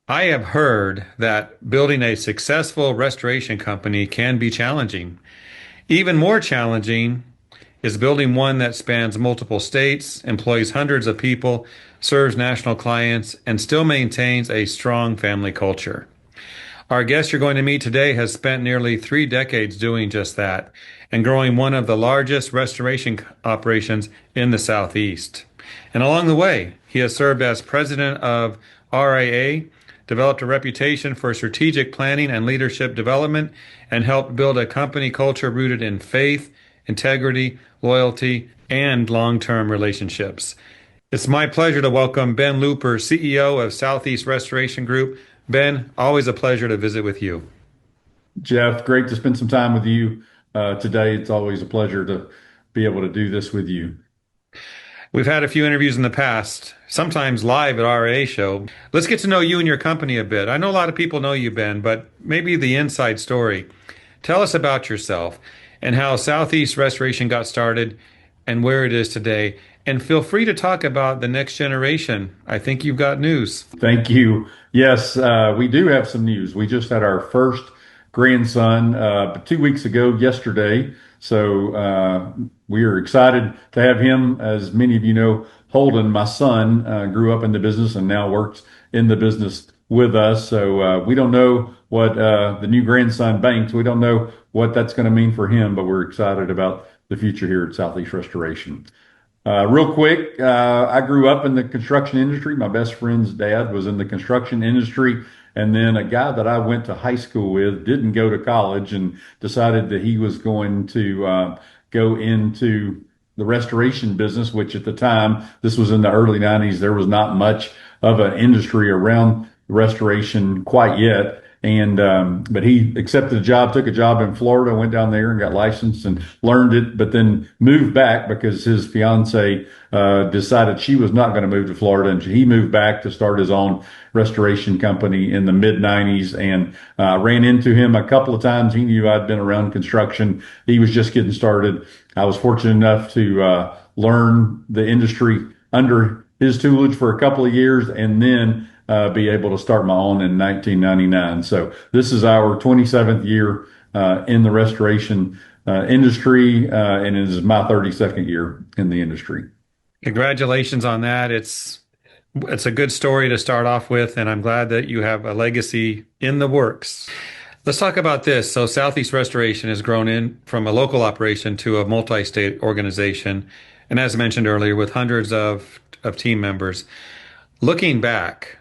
I have heard that building a successful restoration company can be challenging. Even more challenging is building one that spans multiple states, employs hundreds of people, serves national clients, and still maintains a strong family culture. Our guest you're going to meet today has spent nearly 3 decades doing just that and growing one of the largest restoration operations in the Southeast. And along the way, he has served as president of RIA, developed a reputation for strategic planning and leadership development, and helped build a company culture rooted in faith, integrity, loyalty, and long-term relationships. It's my pleasure to welcome Ben Looper, CEO of Southeast Restoration Group. Ben, always a pleasure to visit with you. Jeff, great to spend some time with you today. It's always a pleasure to be able to do this with you. We've had a few interviews in the past, sometimes live at RA show. Let's get to know you and your company a bit. I know a lot of people know you, Ben, but maybe the inside story. Tell us about yourself and how Southeast Restoration got started and where it is today. And feel free to talk about the next generation. I think you've got news. Thank you. Yes, we do have some news. We just had our first grandson 2 weeks ago, yesterday. So we are excited to have him. As many of you know, Holden, my son, grew up in the business and now works in the business with us. So we don't know what the new grandson banks. We don't know what that's going to mean for him, but we're excited about the future here at Southeast Restoration. Real quick, I grew up in the construction industry. My best friend's dad was in the construction industry. And then a guy that I went to high school with didn't go to college and decided that he was going to go into the restoration business, which at the time, this was in the early 90s, there was not much of an industry around restoration quite yet. And but he accepted a job, took a job in Florida, went down there and got licensed and learned it, but then moved back because his fiance decided she was not going to move to Florida, and he moved back to start his own restoration company in the mid 90s. And ran into him a couple of times. He knew I'd been around construction. He was just getting started. I was fortunate enough to learn the industry under his tutelage for a couple of years, and then be able to start my own in 1999. So this is our 27th year in the restoration industry, and it is my 32nd year in the industry. Congratulations on that. It's a good story to start off with, and I'm glad that you have a legacy in the works. Let's talk about this. So Southeast Restoration has grown in from a local operation to a multi-state organization, and as mentioned earlier, with hundreds of team members. Looking back,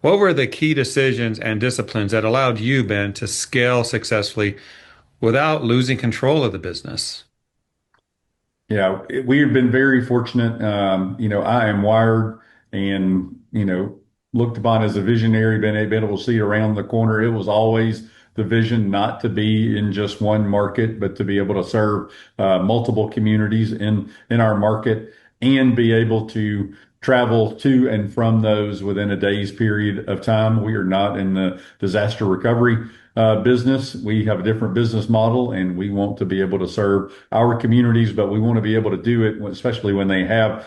what were the key decisions and disciplines that allowed you, Ben, to scale successfully without losing control of the business? Yeah, we have been very fortunate. I am wired and, looked upon as a visionary, been able to see around the corner. It was always the vision not to be in just one market, but to be able to serve multiple communities in our market and be able to travel to and from those within a day's period of time. We are not in the disaster recovery business. We have a different business model, and we want to be able to serve our communities, but we want to be able to do it, especially when they have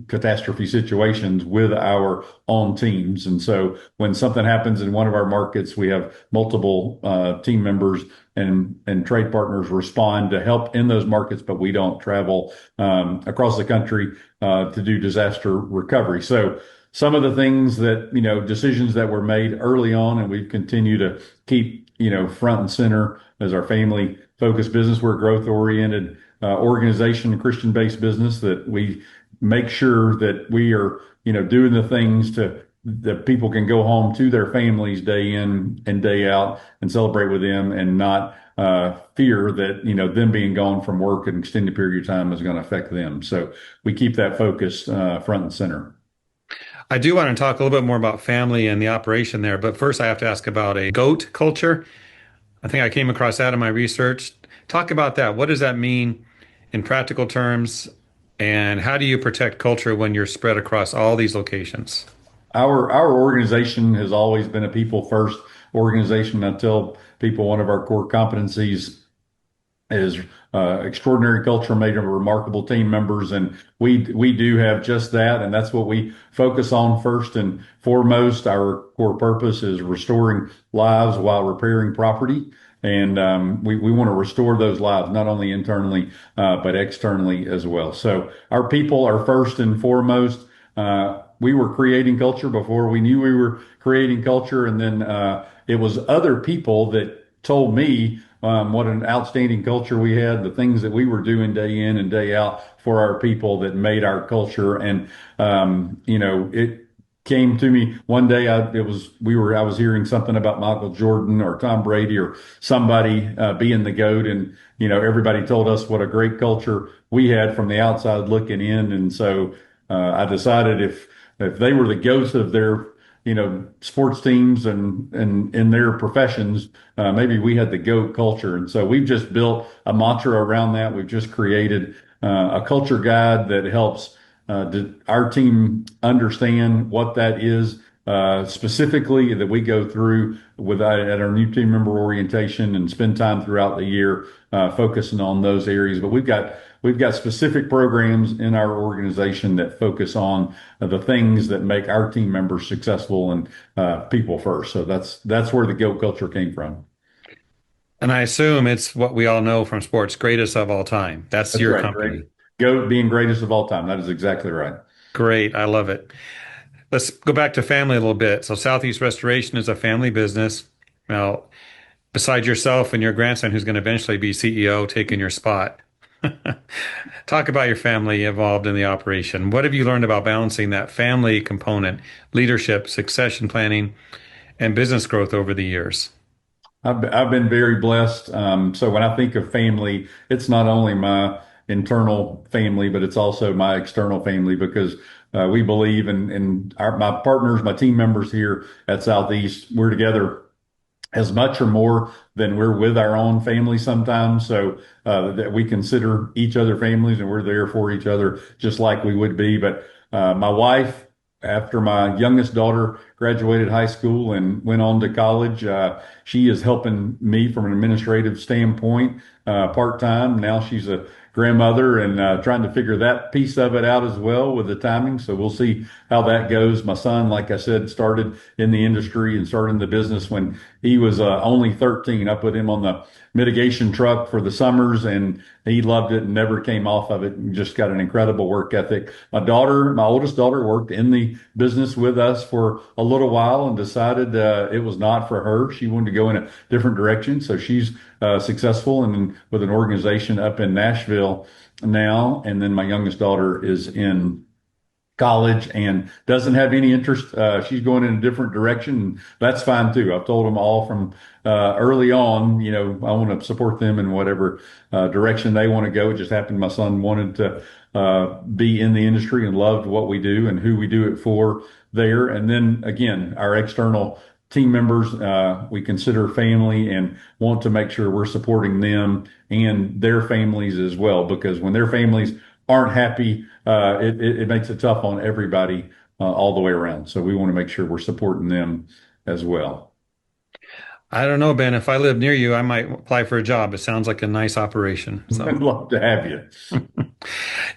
catastrophe situations with our own teams. And so when something happens in one of our markets, we have multiple team members and trade partners respond to help in those markets, but we don't travel across the country to do disaster recovery. So some of the things that, decisions that were made early on, and we've continued to keep, front and center as our family focused business. We're a growth oriented organization, a Christian based business, that we make sure that we are, doing the things that people can go home to their families day in and day out and celebrate with them, and not fear that, them being gone from work an extended period of time is going to affect them. So we keep that focus front and center. I do want to talk a little bit more about family and the operation there, but first I have to ask about a goat culture. I think I came across that in my research. Talk about that. What does that mean in practical terms, and how do you protect culture when you're spread across all these locations? Our organization has always been a people first organization. I tell people one of our core competencies is extraordinary culture made of remarkable team members, and we do have just that, and that's what we focus on first and foremost. Our core purpose is restoring lives while repairing property, and we want to restore those lives not only internally but externally as well. So our people are first and foremost. We were creating culture before we knew we were creating culture, and then it was other people that told me what an outstanding culture we had, the things that we were doing day in and day out for our people that made our culture. And, it came to me one day. I was hearing something about Michael Jordan or Tom Brady or somebody being the GOAT. And, everybody told us what a great culture we had from the outside looking in. And so, I decided if they were the GOATs of their sports teams and in their professions, maybe we had the GOAT culture. And so we've just built a mantra around that. We've just created a culture guide that helps our team understand what that is. Specifically, that we go through at our new team member orientation and spend time throughout the year focusing on those areas. But we've got specific programs in our organization that focus on the things that make our team members successful and people first. So that's where the GOAT culture came from. And I assume it's what we all know from sports, greatest of all time. That's That's your right. Great. company. GOAT being greatest of all time. That is exactly right. Great. I love it. Let's go back to family a little bit. So Southeast Restoration is a family business. Now, besides yourself and your grandson, who's going to eventually be CEO, taking your spot, talk about your family involved in the operation. What have you learned about balancing that family component, leadership, succession planning, and business growth over the years? I've been very blessed. So when I think of family, it's not only my internal family, but it's also my external family because we believe in my partners, my team members here at Southeast. We're together as much or more than we're with our own family sometimes. So that we consider each other families and we're there for each other just like we would be. But my wife, after my youngest daughter graduated high school and went on to college, she is helping me from an administrative standpoint part time. Now she's a grandmother and trying to figure that piece of it out as well with the timing. So we'll see how that goes. My son, like I said, started in the industry and started in the business when he was only 13. I put him on the mitigation truck for the summers and he loved it and never came off of it and just got an incredible work ethic. My oldest daughter worked in the business with us for a little while and decided it was not for her. She wanted to go in a different direction. So she's successful and with an organization up in Nashville now. And then my youngest daughter is in college and doesn't have any interest. She's going in a different direction. That's fine too. I've told them all from early on, I want to support them in whatever direction they want to go. It just happened my son wanted to be in the industry and loved what we do and who we do it for there. And then again, our external team members, we consider family and want to make sure we're supporting them and their families as well, because when their families aren't happy, it makes it tough on everybody all the way around. So we want to make sure we're supporting them as well. I don't know, Ben. If I live near you, I might apply for a job. It sounds like a nice operation. I'd So love to have you.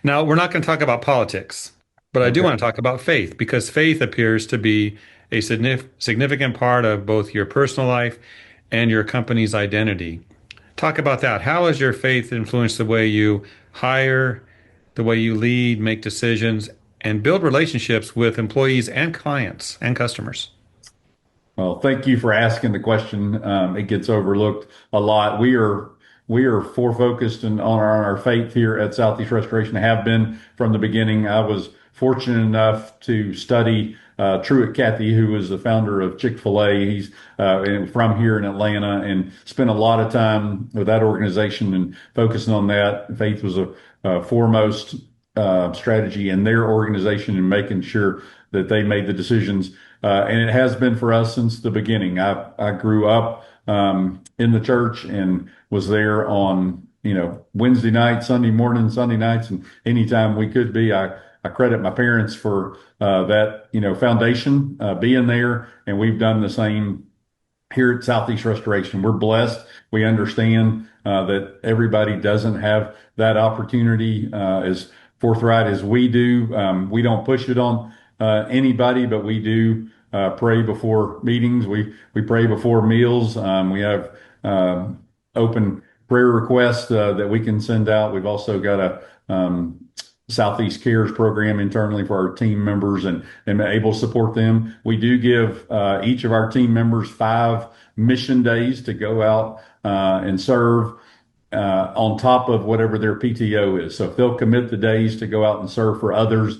now we're not going to talk about politics, but I do want Okay. to talk about faith because faith appears to be a significant part of both your personal life and your company's identity. Talk about that. How has your faith influenced the way you hire, the way you lead, make decisions, and build relationships with employees and clients and customers? Well, thank you for asking the question. It gets overlooked a lot. We are for focused on our faith here at Southeast Restoration. Have been from the beginning. I was fortunate enough to study Truett Cathy, who was the founder of Chick-fil-A. He's from here in Atlanta and spent a lot of time with that organization and focusing on that. Faith was a foremost strategy in their organization and making sure that they made the decisions. And it has been for us since the beginning. I grew up in the church and was there on, Wednesday night, Sunday morning, Sunday nights, and anytime we could be. I credit my parents for that, foundation being there, and we've done the same here at Southeast Restoration. We're blessed. We understand that everybody doesn't have that opportunity as forthright as we do. We don't push it on anybody, but we do pray before meetings. We pray before meals. We have open prayer requests that we can send out. We've also got a Southeast Cares program internally for our team members and able to support them. We do give each of our team members 5 mission days to go out and serve on top of whatever their PTO is. So if they'll commit the days to go out and serve for others,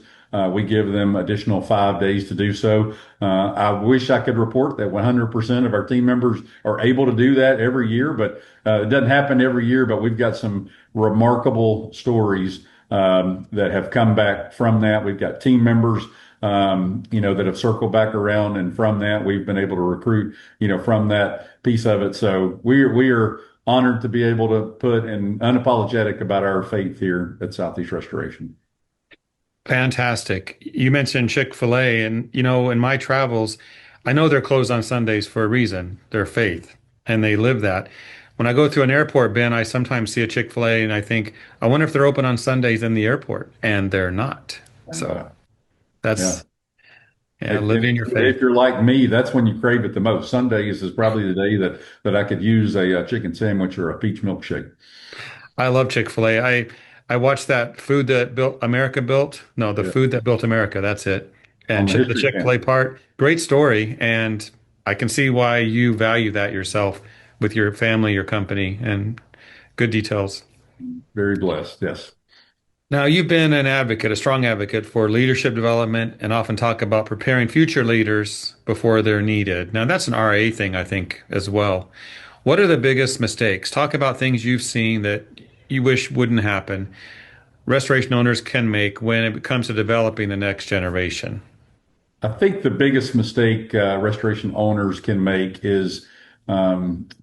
we give them additional 5 days to do so. I wish I could report that 100% of our team members are able to do that every year, but it doesn't happen every year. But we've got some remarkable stories that have come back from that. We've got team members, that have circled back around, and from that, we've been able to recruit, from that piece of it. So we are honored to be able to put and unapologetic about our faith here at Southeast Restoration. Fantastic. You mentioned Chick-fil-A, and in my travels, I know they're closed on Sundays for a reason, their faith, and they live that. When I go through an airport, Ben, I sometimes see a Chick-fil-A and I think, I wonder if they're open on Sundays in the airport, and they're not. So Yeah. that's, yeah, If, living your faith. if you're like me, that's when you crave it the most. Sundays is probably the day that I could use a chicken sandwich or a peach milkshake. I love Chick-fil-A. I watched that food that built America built. No, the Yeah. food that built America. That's it. On And the The History Chick-fil-A Channel. part, great story. And I can see why you value that yourself with your family, your company, and good details. Very blessed. Yes. Now, you've been an advocate, a strong advocate for leadership development, and often talk about preparing future leaders before they're needed. Now, that's an RA thing, I think, as well. What are the biggest mistakes? Talk about things you've seen that you wish wouldn't happen, restoration owners can make when it comes to developing the next generation. I think the biggest mistake restoration owners can make is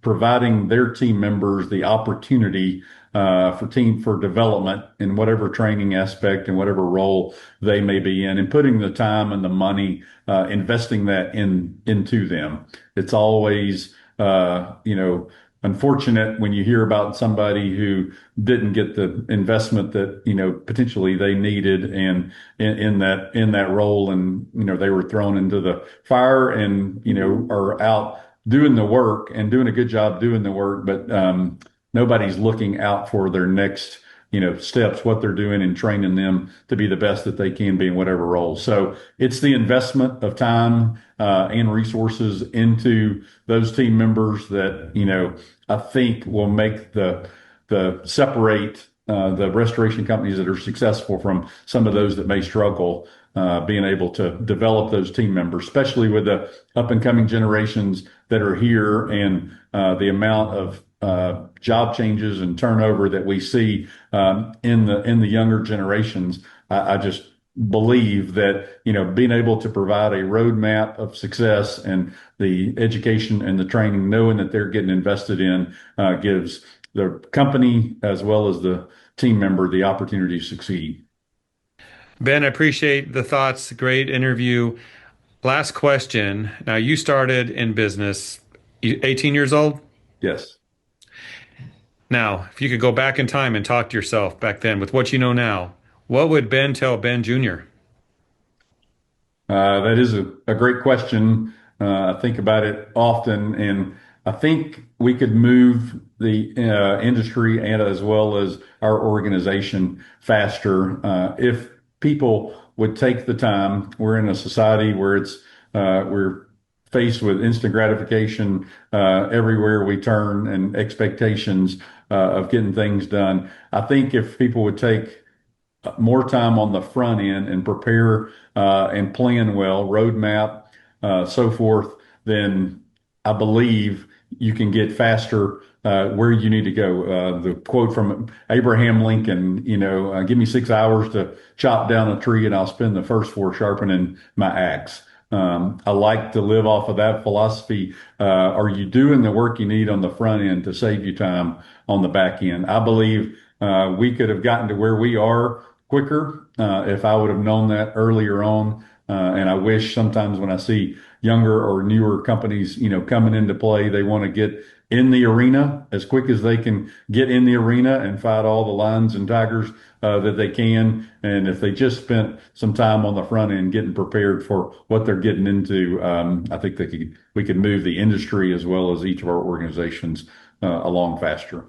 providing their team members the opportunity for development in whatever training aspect and whatever role they may be in, and putting the time and the money, investing that into them. It's always unfortunate when you hear about somebody who didn't get the investment that potentially they needed, and in that role, and they were thrown into the fire, and are out doing the work and doing a good job doing the work, but nobody's looking out for their next steps, what they're doing, and training them to be the best that they can be in whatever role. So it's the investment of time and resources into those team members that I think will make the separate the restoration companies that are successful from some of those that may struggle, being able to develop those team members, especially with the up and coming generations that are here, and the amount of job changes and turnover that we see in the younger generations. I just believe that being able to provide a roadmap of success and the education and the training, knowing that they're getting invested in, gives the company as well as the team member the opportunity to succeed. Ben, I appreciate the thoughts. Great interview. Last question. Now, you started in business 18 years old. Yes. Now, if you could go back in time and talk to yourself back then with what you know now, what would Ben tell Ben Jr.? That is a great question. I think about it often, and I think we could move the industry and as well as our organization faster if people would take the time. We're in a society where we're faced with instant gratification everywhere we turn, and expectations of getting things done. I think if people would take more time on the front end and prepare and plan well, roadmap, so forth, then I believe you can get faster where you need to go. The quote from Abraham Lincoln, give me 6 hours to chop down a tree and I'll spend the first four sharpening my axe. I like to live off of that philosophy. Are you doing the work you need on the front end to save you time on the back end? I believe we could have gotten to where we are quicker if I would have known that earlier on. And I wish sometimes when I see younger or newer companies, coming into play, they want to get in the arena as quick as they can get in the arena and fight all the lions and tigers that they can. And if they just spent some time on the front end getting prepared for what they're getting into, I think we could move the industry as well as each of our organizations along faster.